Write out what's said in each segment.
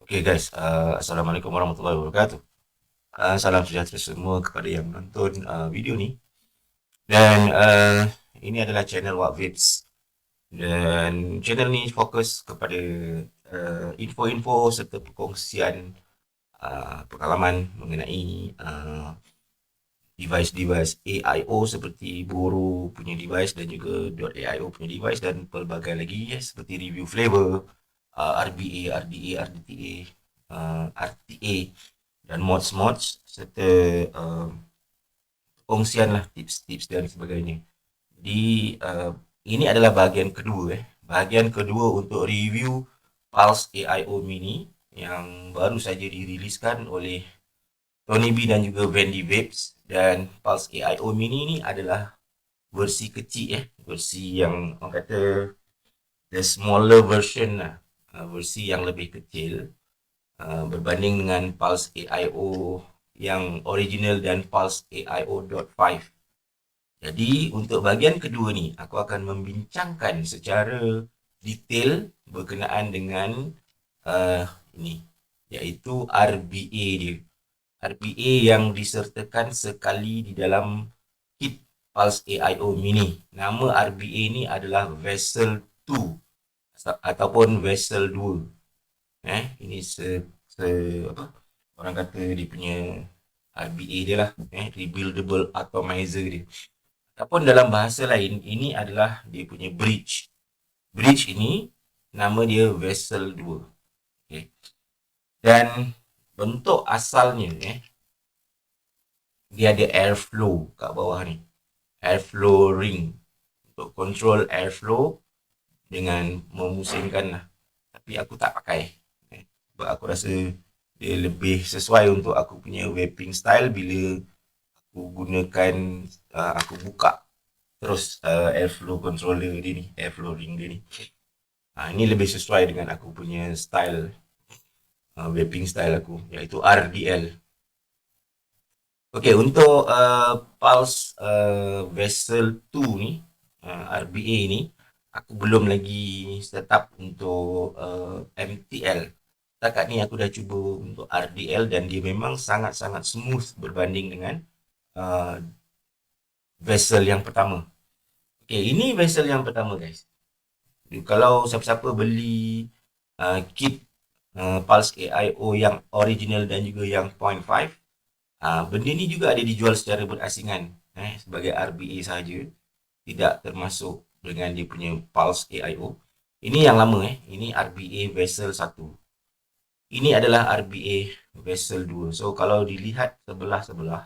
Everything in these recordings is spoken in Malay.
Okay guys, Assalamualaikum warahmatullahi wabarakatuh. Salam sejahtera semua kepada yang menonton video ni. Dan ini adalah channel Wapvids. Dan channel ni fokus kepada info-info serta perkongsian pengalaman mengenai device-device AIO seperti Boro punya device dan juga .aio punya device dan pelbagai lagi seperti review flavor, RBA, RDA, RDTA, RTA dan mods-mods serta kongsian lah tips-tips dan sebagainya. Jadi ini adalah bahagian kedua Bahagian kedua untuk review Pulse AIO Mini yang baru saja diriliskan oleh Tony B dan juga Wendy Vapes. Dan Pulse AIO Mini ni adalah versi kecil versi yang orang kata the smaller version lah, versi yang lebih kecil berbanding dengan Pulse AIO yang original dan Pulse AIO.5. Jadi untuk bahagian kedua ni aku akan membincangkan secara detail berkenaan dengan ini iaitu RBA dia. RBA yang disertakan sekali di dalam kit Pulse AIO Mini. Nama RBA ni adalah Vessel 2 ataupun Vessel 2. Ini apa orang kata dia punya RBA dia lah, rebuildable atomizer dia. Ataupun dalam bahasa lain, ini adalah dia punya bridge. Bridge ini nama dia Vessel 2. Okay. Dan bentuk asalnya dia ada airflow kat bawah ni. Airflow ring untuk control airflow dengan memusingkan lah. Tapi aku tak pakai. Sebab aku rasa dia lebih sesuai untuk aku punya vaping style bila aku gunakan, aku buka terus airflow controller dia ni, airflow ring dia ni. Ini lebih sesuai dengan aku punya style, vaping style aku, iaitu RDL. Okay, untuk Pulse Vessel 2 ni, RBA ni, aku belum lagi set up untuk MTL. Setakat ni aku dah cuba untuk RDL dan dia memang sangat-sangat smooth berbanding dengan vessel yang pertama. Okay, ini vessel yang pertama guys. Kalau siapa-siapa beli kit Pulse AIO yang original dan juga yang 0.5, benda ni juga ada dijual secara berasingan sebagai RBA sahaja, tidak termasuk dengan dia punya Pulse AIO. Ini yang lama ini RBA Vessel 1. Ini adalah RBA Vessel 2. So kalau dilihat sebelah-sebelah,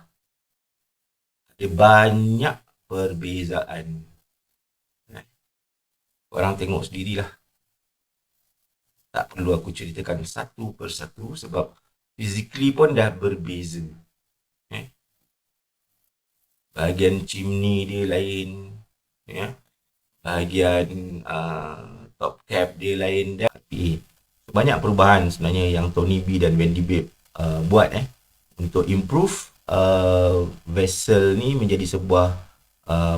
ada banyak perbezaan. Korang tengok sendirilah. Tak perlu aku ceritakan satu persatu sebab physically pun dah berbeza. Bahagian chimney dia lain, bahagian top cap dia lain, dan banyak perubahan sebenarnya yang Tony B dan Wendy Babe buat untuk improve vessel ni menjadi sebuah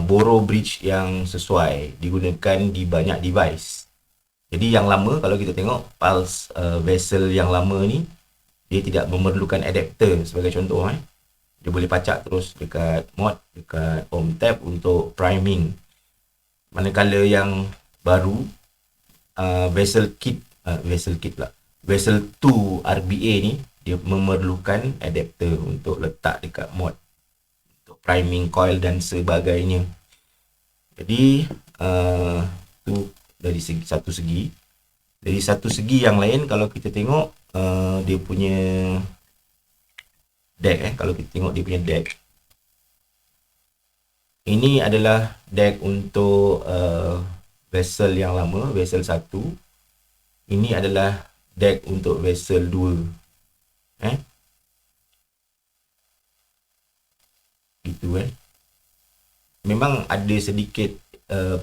Boro bridge yang sesuai digunakan di banyak device. Jadi yang lama, kalau kita tengok Pulse vessel yang lama ni, dia tidak memerlukan adapter sebagai contoh. Dia boleh pacak terus dekat mod, dekat home tab untuk priming. Manakala yang baru vessel kit pula, Vessel 2 RBA ni, dia memerlukan adapter untuk letak dekat mod untuk priming coil dan sebagainya. Jadi tu dari satu segi. Dari satu segi yang lain, kalau kita tengok dia punya deck, kalau kita tengok dia punya deck, ini adalah deck untuk vessel yang lama, vessel 1. Ini adalah deck untuk vessel 2. Gitu memang ada sedikit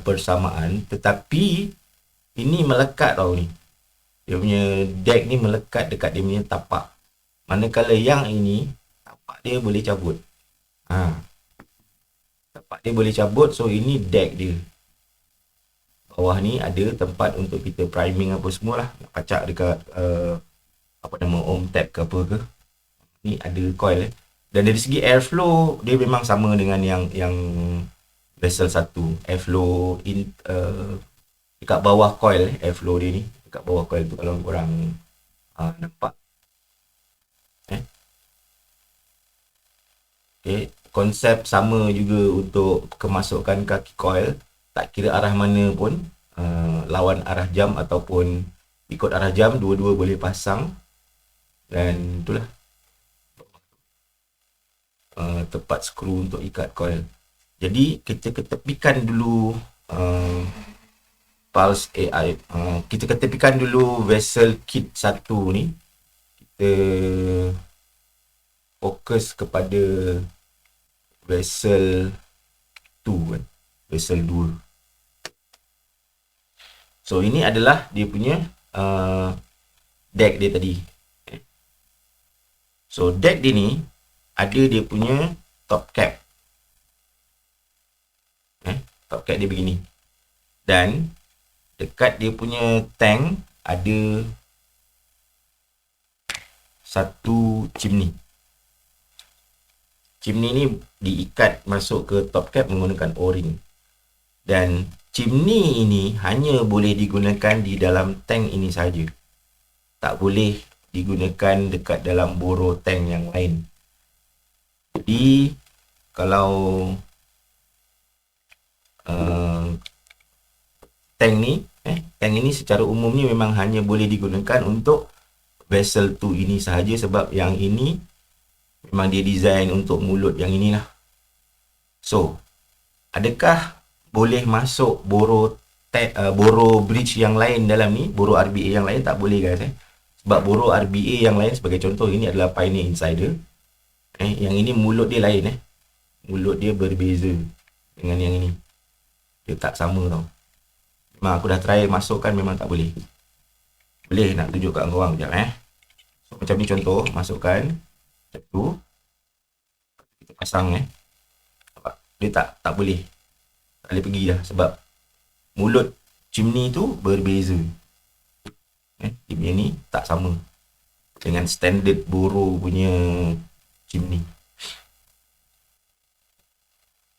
persamaan, tetapi ini melekat tau ni. Dia punya deck ni melekat dekat dia punya tapak. Manakala yang ini, tapak dia boleh cabut. Tapak dia boleh cabut, so ini deck dia. Bawah ni ada tempat untuk kita priming apa semualah. Nak pacak dekat apa nama, ohm tap ke apa ke. Ni ada coil dan dari segi airflow dia memang sama dengan yang vessel satu. Airflow dekat bawah coil, airflow dia ni dekat bawah coil tu kalau korang nampak. Okay. Konsep sama juga untuk kemasukan kaki coil, tak kira arah mana pun, lawan arah jam ataupun ikut arah jam, dua-dua boleh pasang. Dan itulah tempat skru untuk ikat coil. Jadi kita ketepikan dulu Pulse AI, kita ketepikan dulu vessel kit 1 ni. Kita fokus kepada vessel 2 kan, vessel 2. So ini adalah dia punya deck dia tadi. So deck dia ni ada dia punya top cap. Top cap dia begini. Dan dekat dia punya tank ada satu chimney. Chimney ni diikat masuk ke top cap menggunakan O-ring. Dan chimney ini hanya boleh digunakan di dalam tank ini saja. Tak boleh digunakan dekat dalam boro tank yang lain. Jadi kalau tank ini secara umumnya memang hanya boleh digunakan untuk vessel 2 ini sahaja, sebab yang ini memang dia design untuk mulut yang inilah. So, adakah boleh masuk boro bridge yang lain dalam ni? Boro RBA yang lain tak boleh guys. Sebab boro RBA yang lain, sebagai contoh, ini adalah Pioneer Insider. Yang ini mulut dia lain. Mulut dia berbeza dengan yang ini. Dia tak sama tau. Memang aku dah try masukkan, memang tak boleh. Boleh nak tunjuk kat korang sekejap So macam ni contoh, masukkan macam tu. Kita pasang dia tak boleh. Tak boleh pergi dah sebab mulut chimney tu berbeza. Dia punya ni tak sama dengan standard boro punya chimney.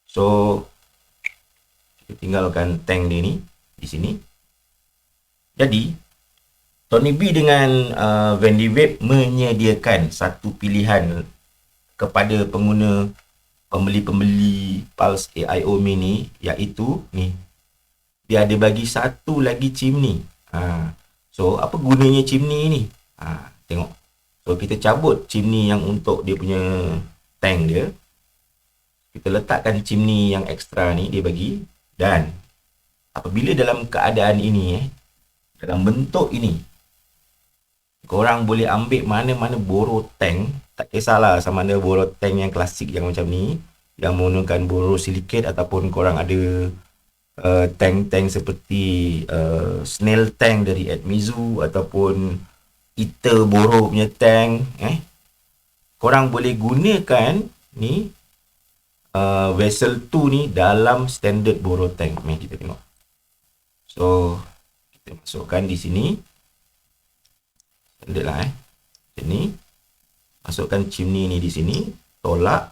So kita tinggalkan tank dia ni di sini. Jadi Tony B dengan Vandivape menyediakan satu pilihan kepada pengguna pembeli-pembeli Pulse AIO Mini, iaitu ni, dia ada bagi satu lagi chimney. So apa gunanya chimney ni? Tengok. So kita cabut chimney yang untuk dia punya tank dia. Kita letakkan chimney yang ekstra ni dia bagi. Dan apabila dalam keadaan ini dalam bentuk ini, korang boleh ambil mana-mana boro tank, tak kisahlah sama ada boro tank yang klasik yang macam ni, yang menggunakan boro silicate, ataupun korang ada tank-tank seperti snail tank dari Admizu, ataupun Iter boro punya tank, korang boleh gunakan ni vessel 2 ni dalam standard boro tank. Mari kita tengok. So kita masukkan di sini. Standard lah Sini. Masukkan chimney ni di sini. Tolak.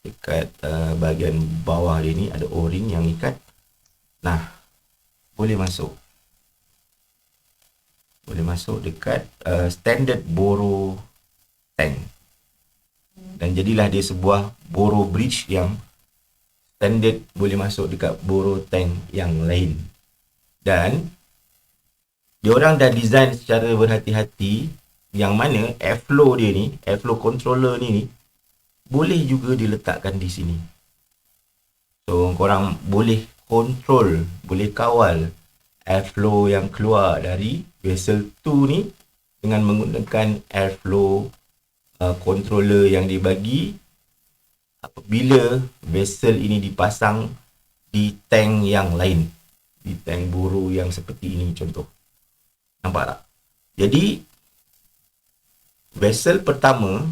Dekat bahagian bawah dia ni ada O-ring yang ikat. Nah, boleh masuk. Boleh masuk dekat standard boro tank. Dan jadilah dia sebuah boro bridge yang standard boleh masuk dekat boro tank yang lain. Dan diorang dah design secara berhati-hati yang mana airflow dia ni, airflow controller ni boleh juga diletakkan di sini. So korang boleh control, boleh kawal airflow yang keluar dari vessel 2 ni dengan menggunakan airflow controller yang dibagi apabila vessel ini dipasang di tank yang lain, di tank boro yang seperti ini contoh. Nampak tak? Jadi vessel pertama,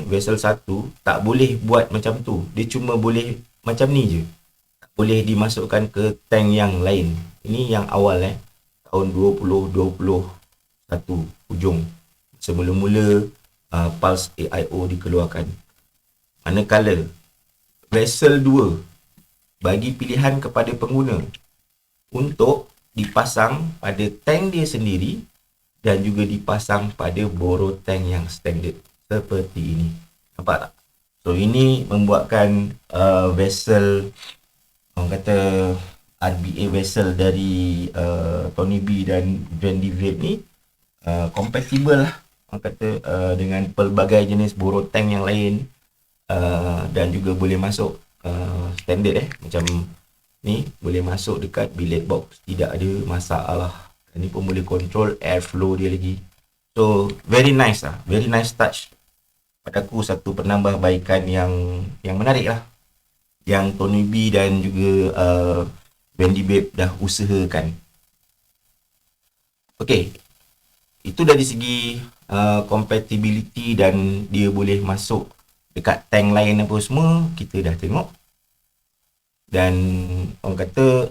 vessel 1 tak boleh buat macam tu. Dia cuma boleh macam ni je. Tak boleh dimasukkan ke tank yang lain. Ini yang awal tahun 2020 satu hujung semula-mula Pulse AIO dikeluarkan. Manakala Vessel 2 bagi pilihan kepada pengguna untuk dipasang pada tank dia sendiri dan juga dipasang pada boro tank yang standard seperti ini. Nampak tak? So ini membuatkan vessel, orang kata RBA vessel dari Tony B dan Vandy Vape ni compatible lah, orang kata dengan pelbagai jenis boro tank yang lain, dan juga boleh masuk standard macam ni, boleh masuk dekat billet box, tidak ada masalah. Dan ni pun boleh control airflow dia lagi. So very nice lah, very nice touch. Pada aku satu penambahbaikan yang menarik lah, yang Tony B dan juga Vandy Vape dah usahakan. Okay, itu dari segi compatibility dan dia boleh masuk dekat tank lain apa semua, kita dah tengok. Dan orang kata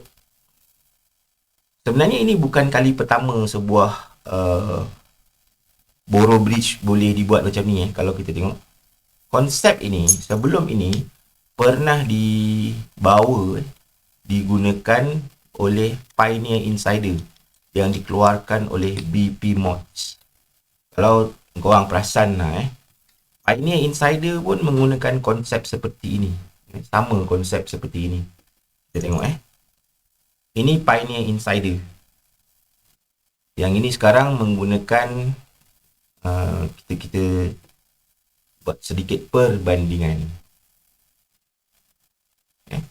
sebenarnya ini bukan kali pertama sebuah boro bridge boleh dibuat macam ni. Kalau kita tengok konsep ini sebelum ini pernah dibawa, digunakan oleh Pioneer Insider yang dikeluarkan oleh BP Mods. Kalau korang perasan lah Pioneer Insider pun menggunakan konsep seperti ini. Sama konsep seperti ini. Kita tengok ini Pioneer Insider. Yang ini sekarang menggunakan kita buat sedikit perbandingan. Okay.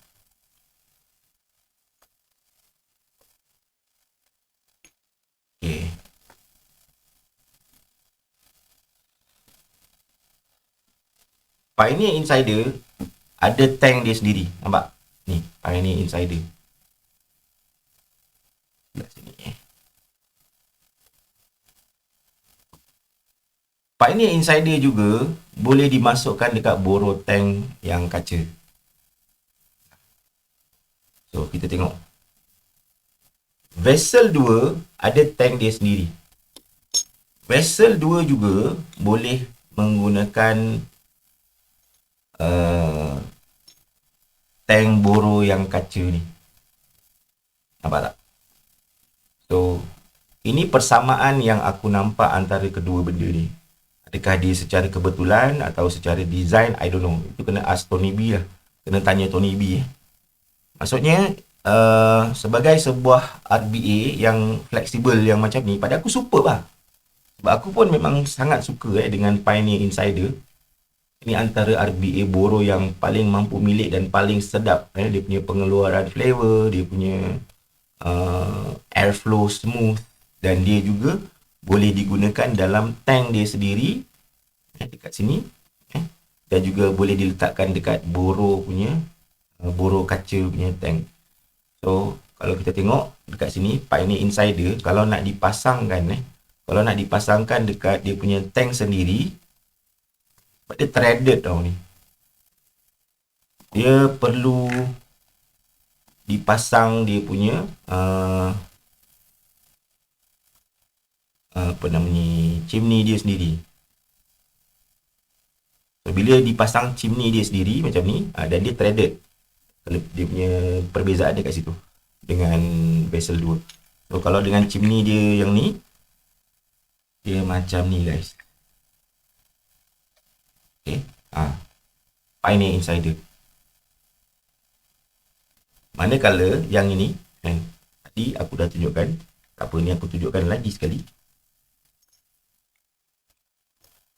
Pioneer Insider ada tank dia sendiri. Nampak? Ni, Pioneer Insider. Sebelah sini Pioneer Insider juga boleh dimasukkan dekat boro tank yang kaca. So, kita tengok. Vessel 2 ada tank dia sendiri. Vessel 2 juga boleh menggunakan tank boro yang kaca ni. Nampak tak? So, ini persamaan yang aku nampak antara kedua benda ni. Adakah dia secara kebetulan atau secara design, I don't know. Itu kena ask Tony B lah. Kena tanya Tony B. Maksudnya, sebagai sebuah RBA yang fleksibel yang macam ni, pada aku superb lah. Sebab aku pun memang sangat suka dengan Pioneer Insider. Ini antara RBA boro yang paling mampu milik dan paling sedap. Dia punya pengeluaran flavor, dia punya airflow smooth, dan dia juga boleh digunakan dalam tank dia sendiri dekat sini, dan juga boleh diletakkan dekat boro punya boro kaca punya tank. So kalau kita tengok dekat sini Pioneer Insider, kalau nak dipasangkan dekat dia punya tank sendiri, sebab dia threaded tau ni, dia perlu dipasang dia punya chimney dia sendiri. So, bila dipasang chimney dia sendiri macam ni, dan dia threaded, kalau dia punya perbezaan dia kat situ dengan vessel 2. So kalau dengan chimney dia yang ni, dia macam ni guys. Okay, Pioneer Insider. Manakala yang ini, tadi aku dah tunjukkan, tak apa ni aku tunjukkan lagi sekali.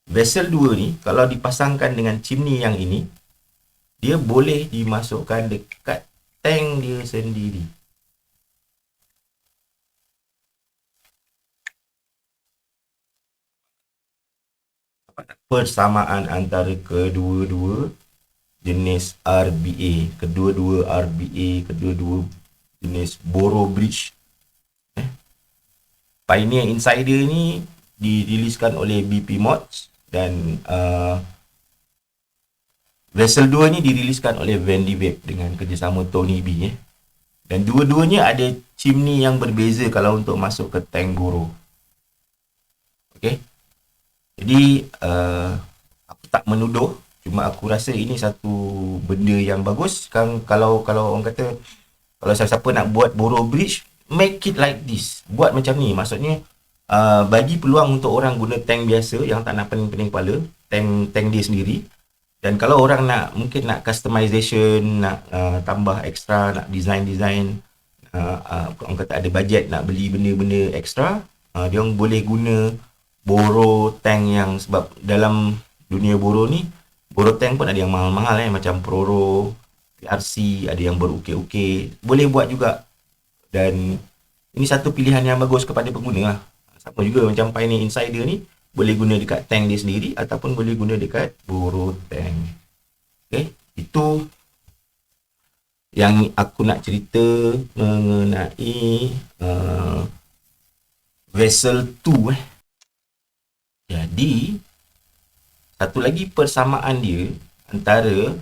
Vessel 2 ni, kalau dipasangkan dengan chimney yang ini, dia boleh dimasukkan dekat tank dia sendiri. Persamaan antara kedua-dua jenis RBA, kedua-dua jenis boro bridge. Pioneer Insider ni diriliskan oleh BP Mods, dan Vessel 2 ni diriliskan oleh Vandy Vape dengan kerjasama Tony B. Dan dua-duanya ada chimney yang berbeza kalau untuk masuk ke tank boro. Jadi aku tak menuduh, cuma aku rasa ini satu benda yang bagus kan. Kalau orang kata, kalau siapa-siapa nak buat borrow bridge, make it like this, buat macam ni. Maksudnya bagi peluang untuk orang guna tank biasa yang tak nak pening-pening kepala, tank dia sendiri. Dan kalau orang nak, mungkin nak customization, nak tambah extra, nak design orang kata ada bajet nak beli benda-benda extra, dia orang boleh guna borrow tank. Yang sebab dalam dunia borrow ni, borrow tank pun ada yang mahal-mahal macam Proro, PRC, ada yang berukir-ukir, boleh buat juga. Dan ini satu pilihan yang bagus kepada pengguna lah. Sama juga macam Pioneer Insider ni, boleh guna dekat tank dia sendiri ataupun boleh guna dekat borrow tank. Okay, itu yang aku nak cerita mengenai Vessel 2. Jadi satu lagi persamaan dia antara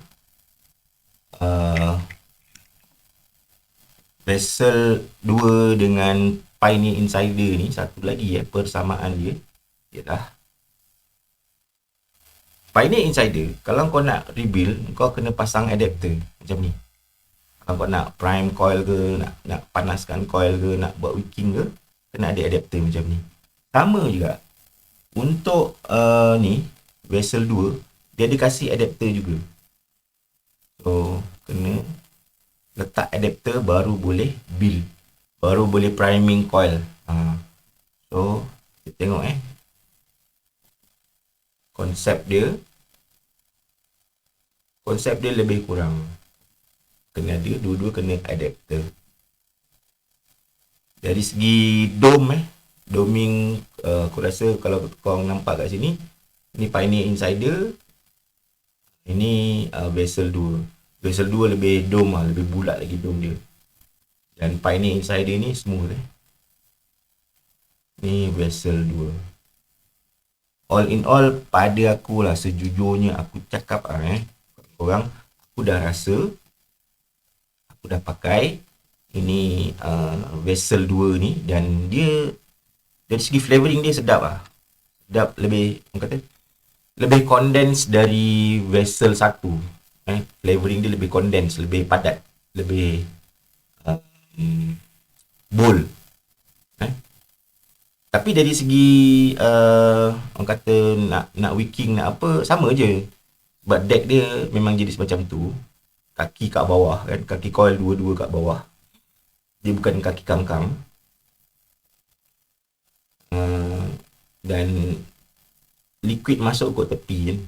Vessel 2 dengan Pioneer Insider ni, satu lagi persamaan dia ialah Pioneer Insider, kalau kau nak rebuild, kau kena pasang adapter macam ni. Kalau kau nak prime coil ke, nak panaskan coil ke, nak buat wicking ke, kena ada adapter macam ni. Sama juga untuk ni Vessel 2, dia ada kasih adapter juga. So kena letak adapter baru boleh build, baru boleh priming coil. So kita tengok konsep dia lebih kurang kena ada, dua-dua kena adapter. Dari segi doming, aku rasa kalau kau nampak kat sini, ni Pioneer Insider, ini Vessel 2. Vessel 2 lebih dome lebih bulat lagi dome dia. Dan Pioneer Insider ni smooth Ni Vessel 2. All in all, pada aku lah, sejujurnya aku cakap korang, aku dah rasa, aku dah pakai ini Vessel 2 ni, dan dia dari segi flavoring dia sedap sedap, lebih, orang kata, lebih condense dari Vessel 1. Flavoring dia lebih condense, lebih padat, lebih bold. Tapi dari segi orang kata nak wicking, nak apa, sama je. Sebab deck dia memang jadi semacam tu. Kaki kat bawah kan, kaki coil dua-dua kat bawah. Dia bukan kaki kangkang. Dan liquid masuk kot tepi kan.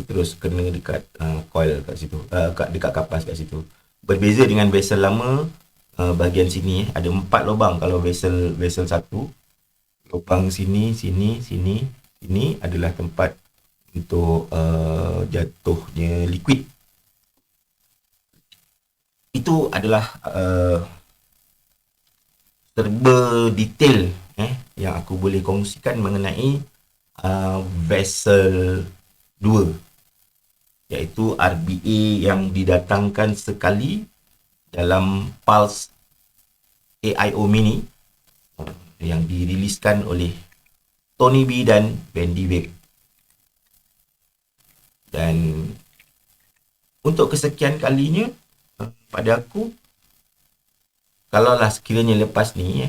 Terus kena dekat coil kat situ, dekat kapas kat situ. Berbeza dengan vessel lama, bahagian sini ada 4 lubang. Kalau vessel 1, lubang sini adalah tempat untuk jatuhnya liquid. Itu adalah serba detail yang aku boleh kongsikan mengenai Vessel 2, iaitu RBA yang didatangkan sekali dalam Pulse AIO Mini yang diriliskan oleh Tony B dan Wendy Webb. Dan untuk kesekian kalinya, pada aku, kalaulah sekiranya lepas ni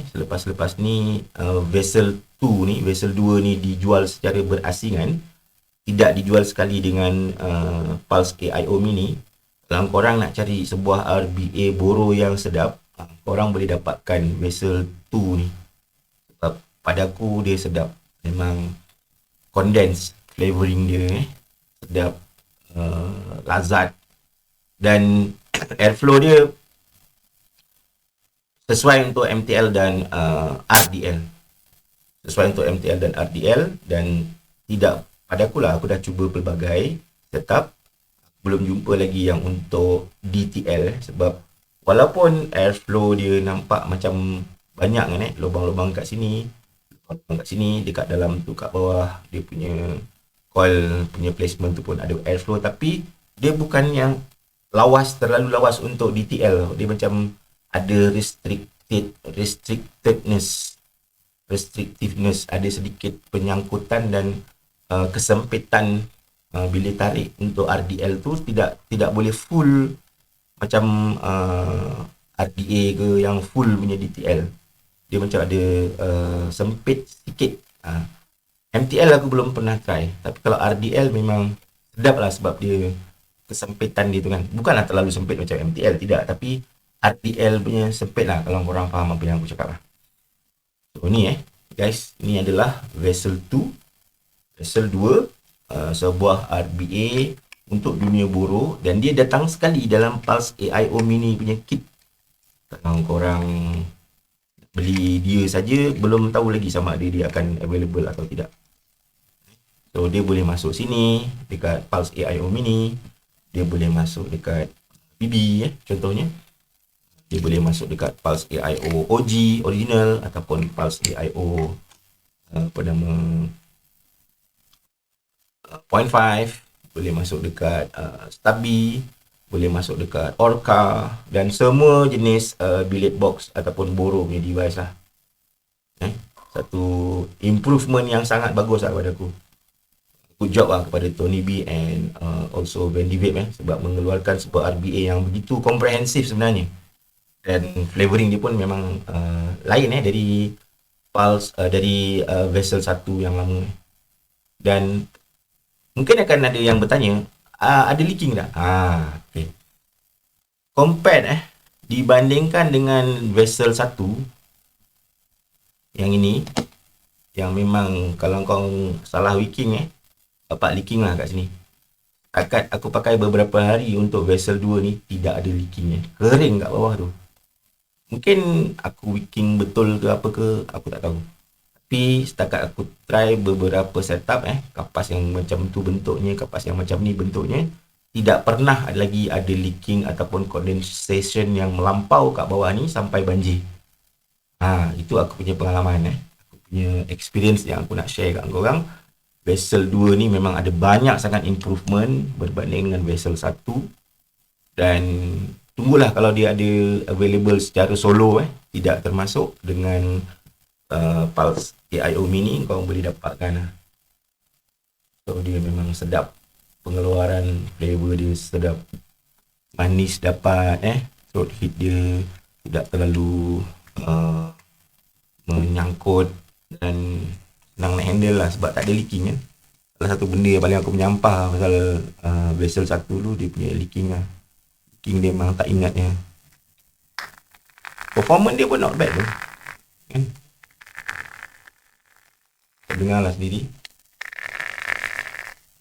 Vessel 2 ni, Vessel 2 ni dijual secara berasingan, tidak dijual sekali dengan Pulse AIO Mini, kalau korang nak cari sebuah RBA borrow yang sedap, korang boleh dapatkan Vessel 2 ni. Sebab pada aku dia sedap, memang condense, flavoring dia sedap, lazat, dan airflow dia sesuai untuk MTL dan RDL. Sesuai untuk MTL dan RDL, dan tidak, pada aku lah, aku dah cuba pelbagai setup, belum jumpa lagi yang untuk DTL. Sebab walaupun airflow dia nampak macam banyak kan lubang-lubang kat sini, lubang kat sini, dekat dalam tu, kat bawah dia punya coil punya placement tu pun ada airflow, tapi dia bukan yang lawas, terlalu lawas untuk DTL. Dia macam ada restrictedness restrictiveness, ada sedikit penyangkutan dan kesempitan bila tarik untuk RDL tu tidak boleh full macam RDA ke yang full punya DTL. Dia macam ada sempit sikit. MTL aku belum pernah try, tapi kalau RDL memang sedap lah sebab dia kesempitan dia tu kan. Bukanlah terlalu sempit macam MTL, tidak, tapi RDL punya sempit lah, kalau korang faham apa yang aku cakap lah. So ni guys, ini adalah Vessel 2. Vessel 2, sebuah RBA untuk dunia boro, dan dia datang sekali dalam Pulse AIO Mini punya kit. Kalau korang beli dia saja, belum tahu lagi sama ada dia akan available atau tidak. So dia boleh masuk sini dekat Pulse AIO Mini, dia boleh masuk dekat BB contohnya, dia boleh masuk dekat Pulse AIO OG original ataupun Pulse AIO apa nama 0.5, boleh masuk dekat Stubby, boleh masuk dekat Orca, dan semua jenis billet box ataupun boro punya device lah. Satu improvement yang sangat bagus lah pada aku. Good job lah kepada Tony B and also Bendy Vape sebab mengeluarkan sebuah RBA yang begitu komprehensif sebenarnya, dan flavoring dia pun memang lain dari Pulse, dari Vessel 1 yang lama. Dan mungkin akan ada yang bertanya, ada leaking tak? Okay. Compared dibandingkan dengan Vessel 1 yang ini, yang memang kalau kau salah wicking dapat leaking lah kat sini. Akad aku pakai beberapa hari untuk Vessel 2 ni, tidak ada leakingnya. Kering kat bawah tu. Mungkin aku wicking betul ke apa ke, aku tak tahu. Tapi setakat aku try beberapa setup kapas yang macam tu bentuknya, kapas yang macam ni bentuknya, tidak pernah lagi ada leaking ataupun condensation yang melampau kat bawah ni sampai banjir. Itu aku punya pengalaman aku punya experience yang aku nak share kat korang. Vessel 2 ni memang ada banyak sangat improvement berbanding dengan Vessel 1, dan tunggulah kalau dia ada available secara solo tidak termasuk dengan Pulse AIO Mini, kau boleh dapatkan. So dia memang sedap, pengeluaran flavor dia sedap, manis dapat throat hit dia tidak terlalu menyangkut, dan senang nak handle lah sebab tak ada leaking kan. Salah satu benda yang paling aku menyampah pasal Vessel 1 dulu, dia punya leaking lah. Leaking dia memang tak ingatnya. Performance dia pun not bad tu kan. Kau dengar lah sendiri.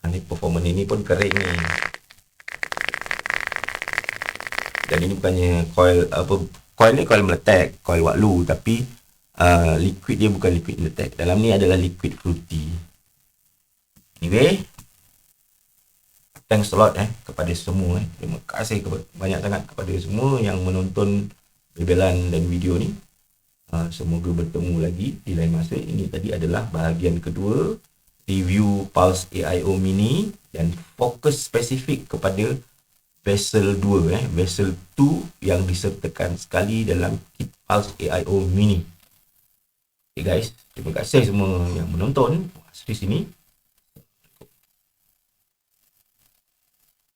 Ni performance ini pun kering ni. Dan ini bukannya coil apa, coil ni coil meletak, coil waklu, tapi liquid dia bukan liquid meletak. Dalam ni adalah liquid fruity. Anyway, thanks a lot kepada semua. Terima kasih banyak sangat kepada semua yang menonton bebelan dan video ni. Semoga bertemu lagi di lain masa. Ini tadi adalah bahagian kedua review Pulse AIO Mini, dan fokus spesifik kepada Vessel 2 Vessel 2 yang disertakan sekali dalam kit Pulse AIO Mini. Okay guys, terima kasih semua yang menonton di sini.